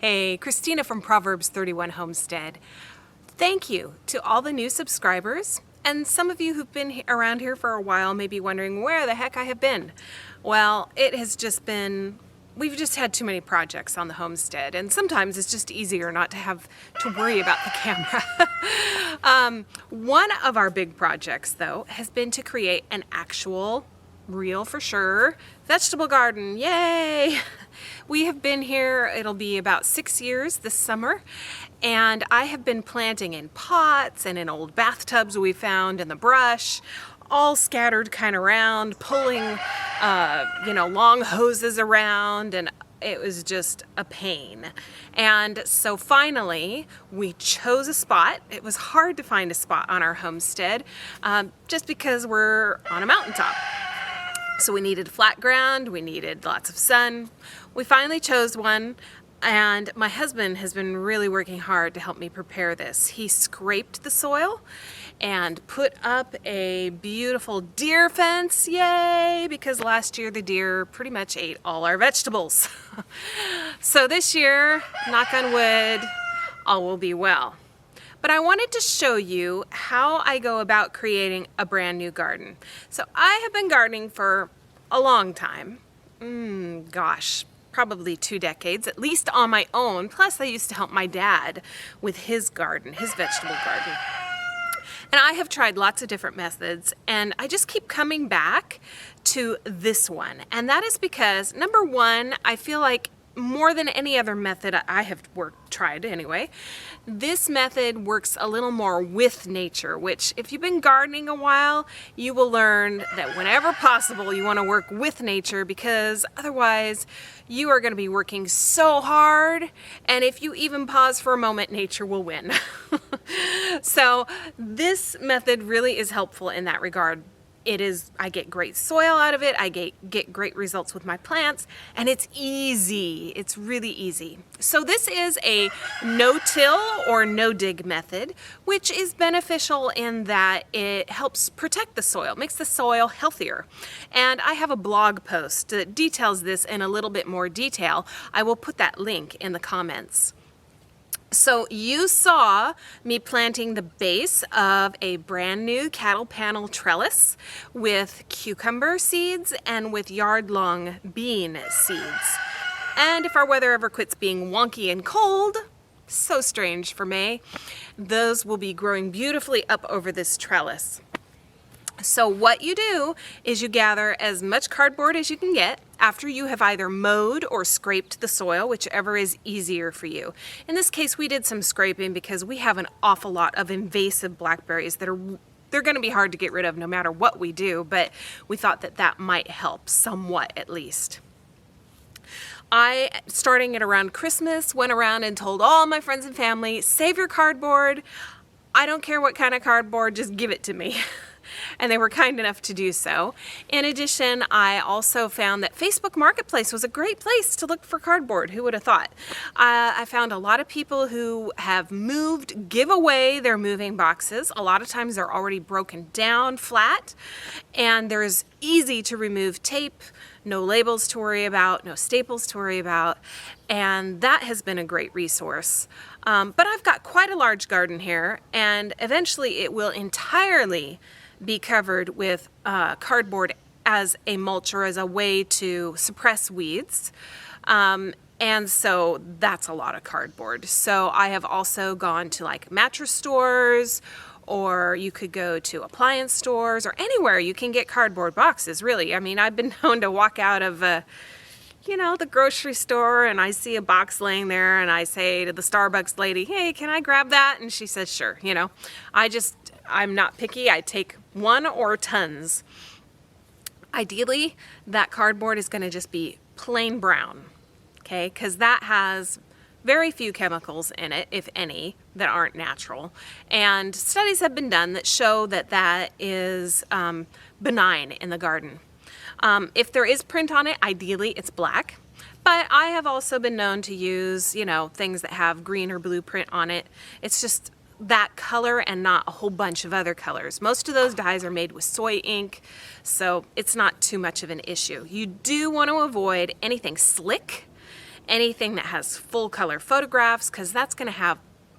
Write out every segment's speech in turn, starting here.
Hey, Christina from Proverbs 31 Homestead. Thank you to all the new subscribers, and some of you who've been around here for a while may be wondering where the heck I have been. Well, it has just been, we've just had too many projects on the homestead, and sometimes it's just easier not to have to worry about the camera. One of our big projects, though, has been to create an actual, real for sure, vegetable garden. Yay! We have been here, it'll be about 6 years this summer, and I have been planting in pots and in old bathtubs we found in the brush, all scattered kind of around, pulling, long hoses around, and it was just a pain. And so finally, we chose a spot. It was hard to find a spot on our homestead, just because we're on a mountaintop. So we needed flat ground, we needed lots of sun. We finally chose one, and my husband has been really working hard to help me prepare this. He scraped the soil and put up a beautiful deer fence, yay, because last year the deer pretty much ate all our vegetables. So this year, knock on wood, all will be well. But I wanted to show you how I go about creating a brand new garden. So I have been gardening for a long time. Probably 2 decades, at least on my own. Plus I used to help my dad with his garden, his vegetable garden. And I have tried lots of different methods, and I just keep coming back to this one. And that is because, number one, I feel like more than any other method I have tried anyway, this method works a little more with nature, which if you've been gardening a while, you will learn that whenever possible you want to work with nature, because otherwise you are going to be working so hard, and if you even pause for a moment, nature will win. So this method really is helpful in that regard. I get great soil out of it, I get great results with my plants, and it's easy. It's really easy. So this is a no-till or no-dig method, which is beneficial in that it helps protect the soil, makes the soil healthier. And I have a blog post that details this in a little bit more detail. I will put that link in the comments. So you saw me planting the base of a brand new cattle panel trellis with cucumber seeds and with yard-long bean seeds. And if our weather ever quits being wonky and cold, so strange for May, those will be growing beautifully up over this trellis. So what you do is you gather as much cardboard as you can get after you have either mowed or scraped the soil, whichever is easier for you. In this case, we did some scraping because we have an awful lot of invasive blackberries that they're going to be hard to get rid of no matter what we do, but we thought that might help somewhat at least. Starting at around Christmas, went around and told all my friends and family, save your cardboard. I don't care what kind of cardboard, just give it to me. And they were kind enough to do so. In addition, I also found that Facebook Marketplace was a great place to look for cardboard. Who would have thought? I found a lot of people who have moved, give away their moving boxes. A lot of times they're already broken down flat, and there's easy to remove tape, no labels to worry about, no staples to worry about, and that has been a great resource. But I've got quite a large garden here, and eventually it will entirely be covered with cardboard as a mulch or as a way to suppress weeds. And so that's a lot of cardboard. So I have also gone to like mattress stores, or you could go to appliance stores, or anywhere you can get cardboard boxes, really. I mean, I've been known to walk out of the grocery store and I see a box laying there and I say to the Starbucks lady, hey, can I grab that? And she says, sure. I'm not picky. I take one or tons. Ideally, that cardboard is going to just be plain brown, okay? Because that has very few chemicals in it, if any, that aren't natural. And studies have been done that show that is benign in the garden. If there is print on it, ideally it's black. But I have also been known to use, things that have green or blue print on it. It's just that color and not a whole bunch of other colors. Most of those dyes are made with soy ink, so it's not too much of an issue. You do want to avoid anything slick anything that has full color photographs, because that's going to have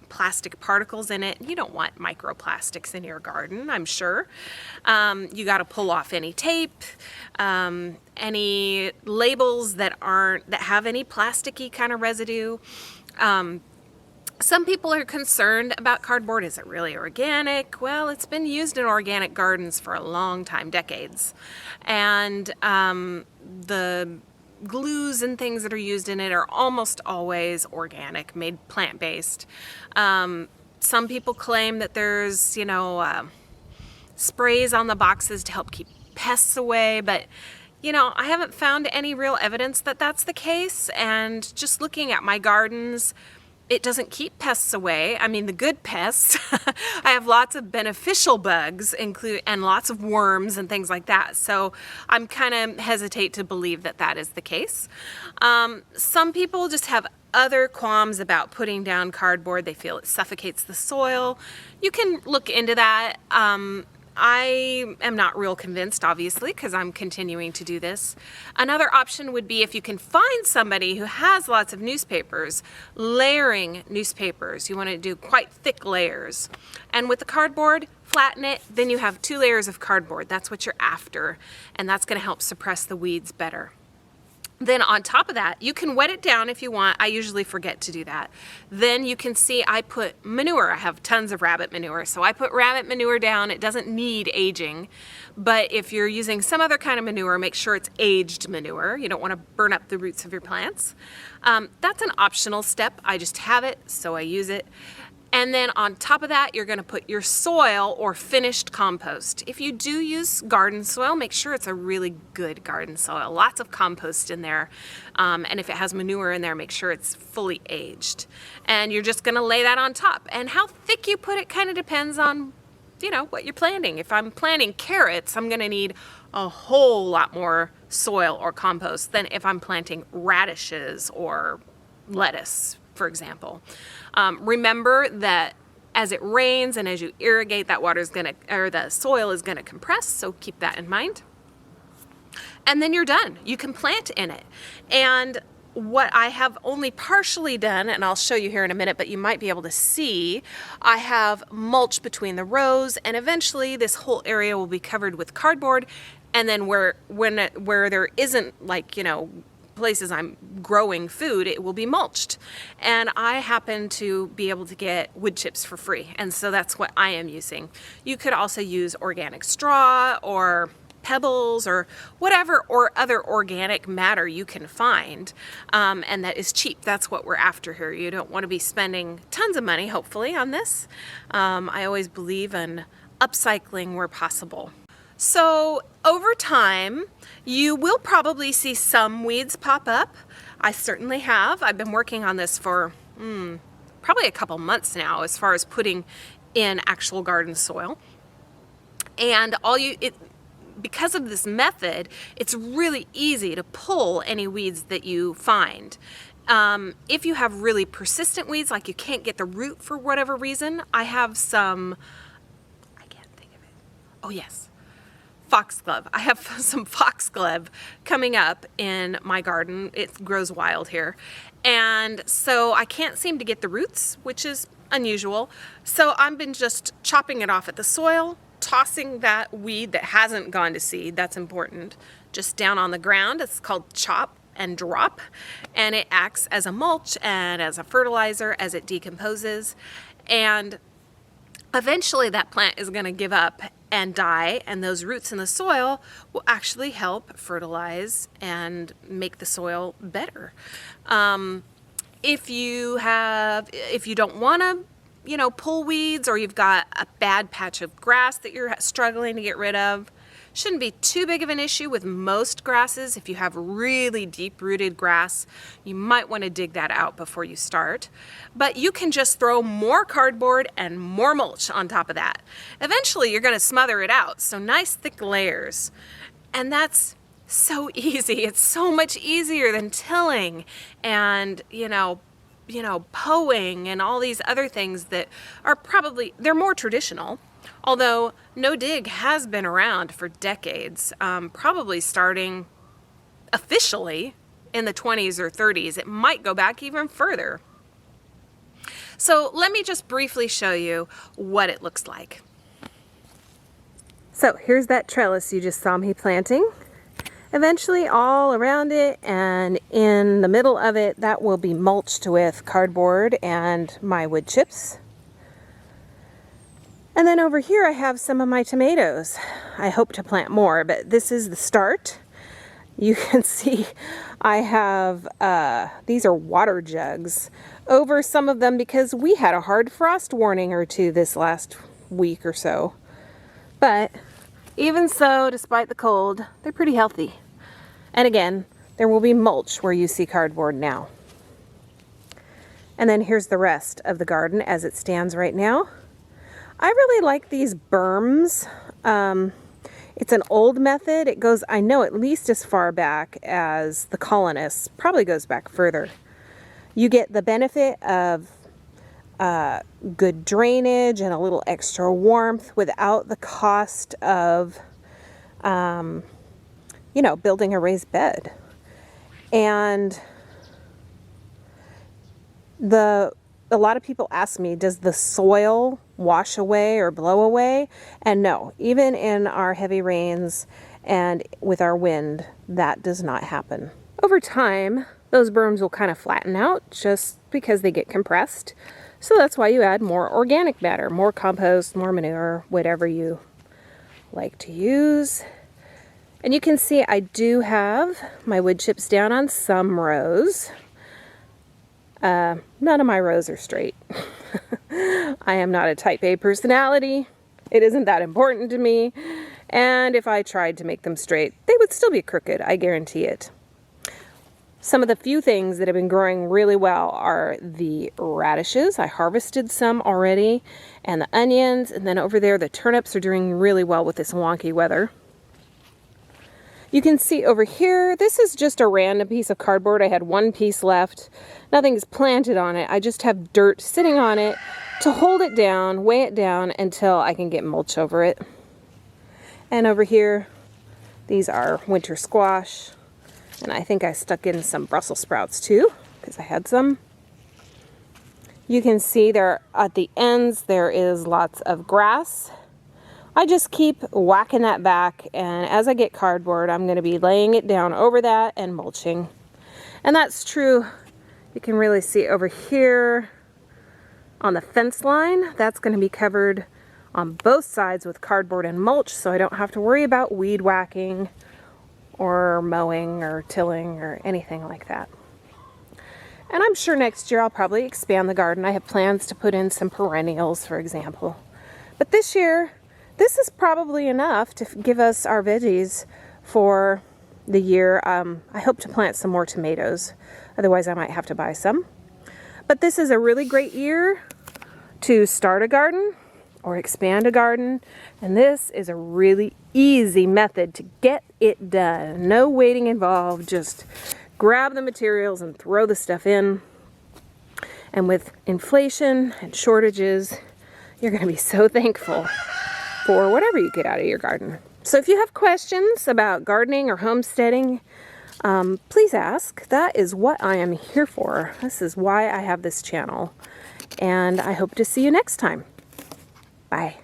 plastic particles in it. You don't want microplastics in your garden, I'm sure. You got to pull off any tape, any labels that have any plasticky kind of residue. Some people are concerned about cardboard. Is it really organic? Well, it's been used in organic gardens for a long time, decades. And the glues and things that are used in it are almost always organic, made plant-based. Some people claim that there's, sprays on the boxes to help keep pests away, but I haven't found any real evidence that that's the case. And just looking at my gardens, it doesn't keep pests away. I mean, the good pests. I have lots of beneficial bugs, and lots of worms and things like that. So I'm kind of hesitate to believe that that is the case. Some people just have other qualms about putting down cardboard. They feel it suffocates the soil. You can look into that. I am not real convinced, obviously, because I'm continuing to do this. Another option would be if you can find somebody who has lots of newspapers, layering newspapers. You want to do quite thick layers. And with the cardboard, flatten it, then you have 2 layers of cardboard. That's what you're after, and that's going to help suppress the weeds better. Then on top of that, you can wet it down if you want. I usually forget to do that. Then you can see I put manure. I have tons of rabbit manure. So I put rabbit manure down. It doesn't need aging. But if you're using some other kind of manure, make sure it's aged manure. You don't want to burn up the roots of your plants. That's an optional step. I just have it, so I use it. And then on top of that, you're going to put your soil or finished compost. If you do use garden soil, make sure it's a really good garden soil. Lots of compost in there. And if it has manure in there, make sure it's fully aged. And you're just going to lay that on top. And how thick you put it kind of depends on, what you're planting. If I'm planting carrots, I'm going to need a whole lot more soil or compost than if I'm planting radishes or lettuce, for example. Remember that as it rains and as you irrigate, the soil is gonna compress, so keep that in mind. And then you're done. You can plant in it. And what I have only partially done, and I'll show you here in a minute, but you might be able to see, I have mulch between the rows, and eventually this whole area will be covered with cardboard. And then where there isn't places I'm growing food, it will be mulched. And I happen to be able to get wood chips for free, and so that's what I am using. You could also use organic straw or pebbles or whatever or other organic matter you can find, and that is cheap. That's what we're after here. You don't want to be spending tons of money, hopefully, on this. I always believe in upcycling where possible. So over time, you will probably see some weeds pop up. I certainly have. I've been working on this for probably a couple months now as far as putting in actual garden soil. And because of this method, it's really easy to pull any weeds that you find. If you have really persistent weeds, like you can't get the root for whatever reason, I have some, I can't think of it. Oh yes. Foxglove. I have some foxglove coming up in my garden. It grows wild here. And so I can't seem to get the roots, which is unusual. So I've been just chopping it off at the soil, tossing that weed that hasn't gone to seed, that's important, just down on the ground. It's called chop and drop, and it acts as a mulch and as a fertilizer as it decomposes. And eventually that plant is going to give up and die, and those roots in the soil will actually help fertilize and make the soil better. If you don't want to, pull weeds, or you've got a bad patch of grass that you're struggling to get rid of, shouldn't be too big of an issue with most grasses. If you have really deep-rooted grass, you might want to dig that out before you start. But you can just throw more cardboard and more mulch on top of that. Eventually, you're going to smother it out, so nice thick layers. And that's so easy. It's so much easier than tilling and, hoeing and all these other things that are they're more traditional. Although no dig has been around for decades, probably starting officially in the 20s or 30s. It might go back even further. So let me just briefly show you what it looks like. So here's that trellis you just saw me planting. Eventually all around it, and in the middle of it, that will be mulched with cardboard and my wood chips. And then over here I have some of my tomatoes. I hope to plant more, but this is the start. You can see I have, these are water jugs over some of them because we had a hard frost warning or two this last week or so. But even so, despite the cold, they're pretty healthy. And again, there will be mulch where you see cardboard now. And then here's the rest of the garden as it stands right now. I really like these berms. It's an old method. It goes, I know, at least as far back as the colonists, probably goes back further. You get the benefit of good drainage and a little extra warmth without the cost of, you know, building a raised bed. And a lot of people ask me, does the soil wash away or blow away? And no, even in our heavy rains and with our wind, that does not happen. Over time, those berms will kind of flatten out just because they get compressed. So that's why you add more organic matter, more compost, more manure, whatever you like to use. And you can see I do have my wood chips down on some rows. None of my rows are straight. I am not a type A personality. It isn't that important to me. And if I tried to make them straight, they would still be crooked, I guarantee it. Some of the few things that have been growing really well are the radishes. I harvested some already, and the onions, and then over there the turnips are doing really well with this wonky weather. You can see over here, this is just a random piece of cardboard. I had one piece left. Nothing's planted on it. I just have dirt sitting on it to hold it down, weigh it down until I can get mulch over it. And over here, these are winter squash. And I think I stuck in some Brussels sprouts too, because I had some. You can see there at the ends, there is lots of grass. I just keep whacking that back, and as I get cardboard, I'm going to be laying it down over that and mulching. And that's true. You can really see over here on the fence line, that's going to be covered on both sides with cardboard and mulch, so I don't have to worry about weed whacking or mowing or tilling or anything like that. And I'm sure next year I'll probably expand the garden. I have plans to put in some perennials, for example. But this year, this is probably enough to give us our veggies for the year. I hope to plant some more tomatoes. Otherwise, I might have to buy some. But this is a really great year to start a garden or expand a garden. And this is a really easy method to get it done. No waiting involved. Just grab the materials and throw the stuff in. And with inflation and shortages, you're going to be so thankful for whatever you get out of your garden. So if you have questions about gardening or homesteading, please ask. That is what I am here for. This is why I have this channel. And I hope to see you next time. Bye.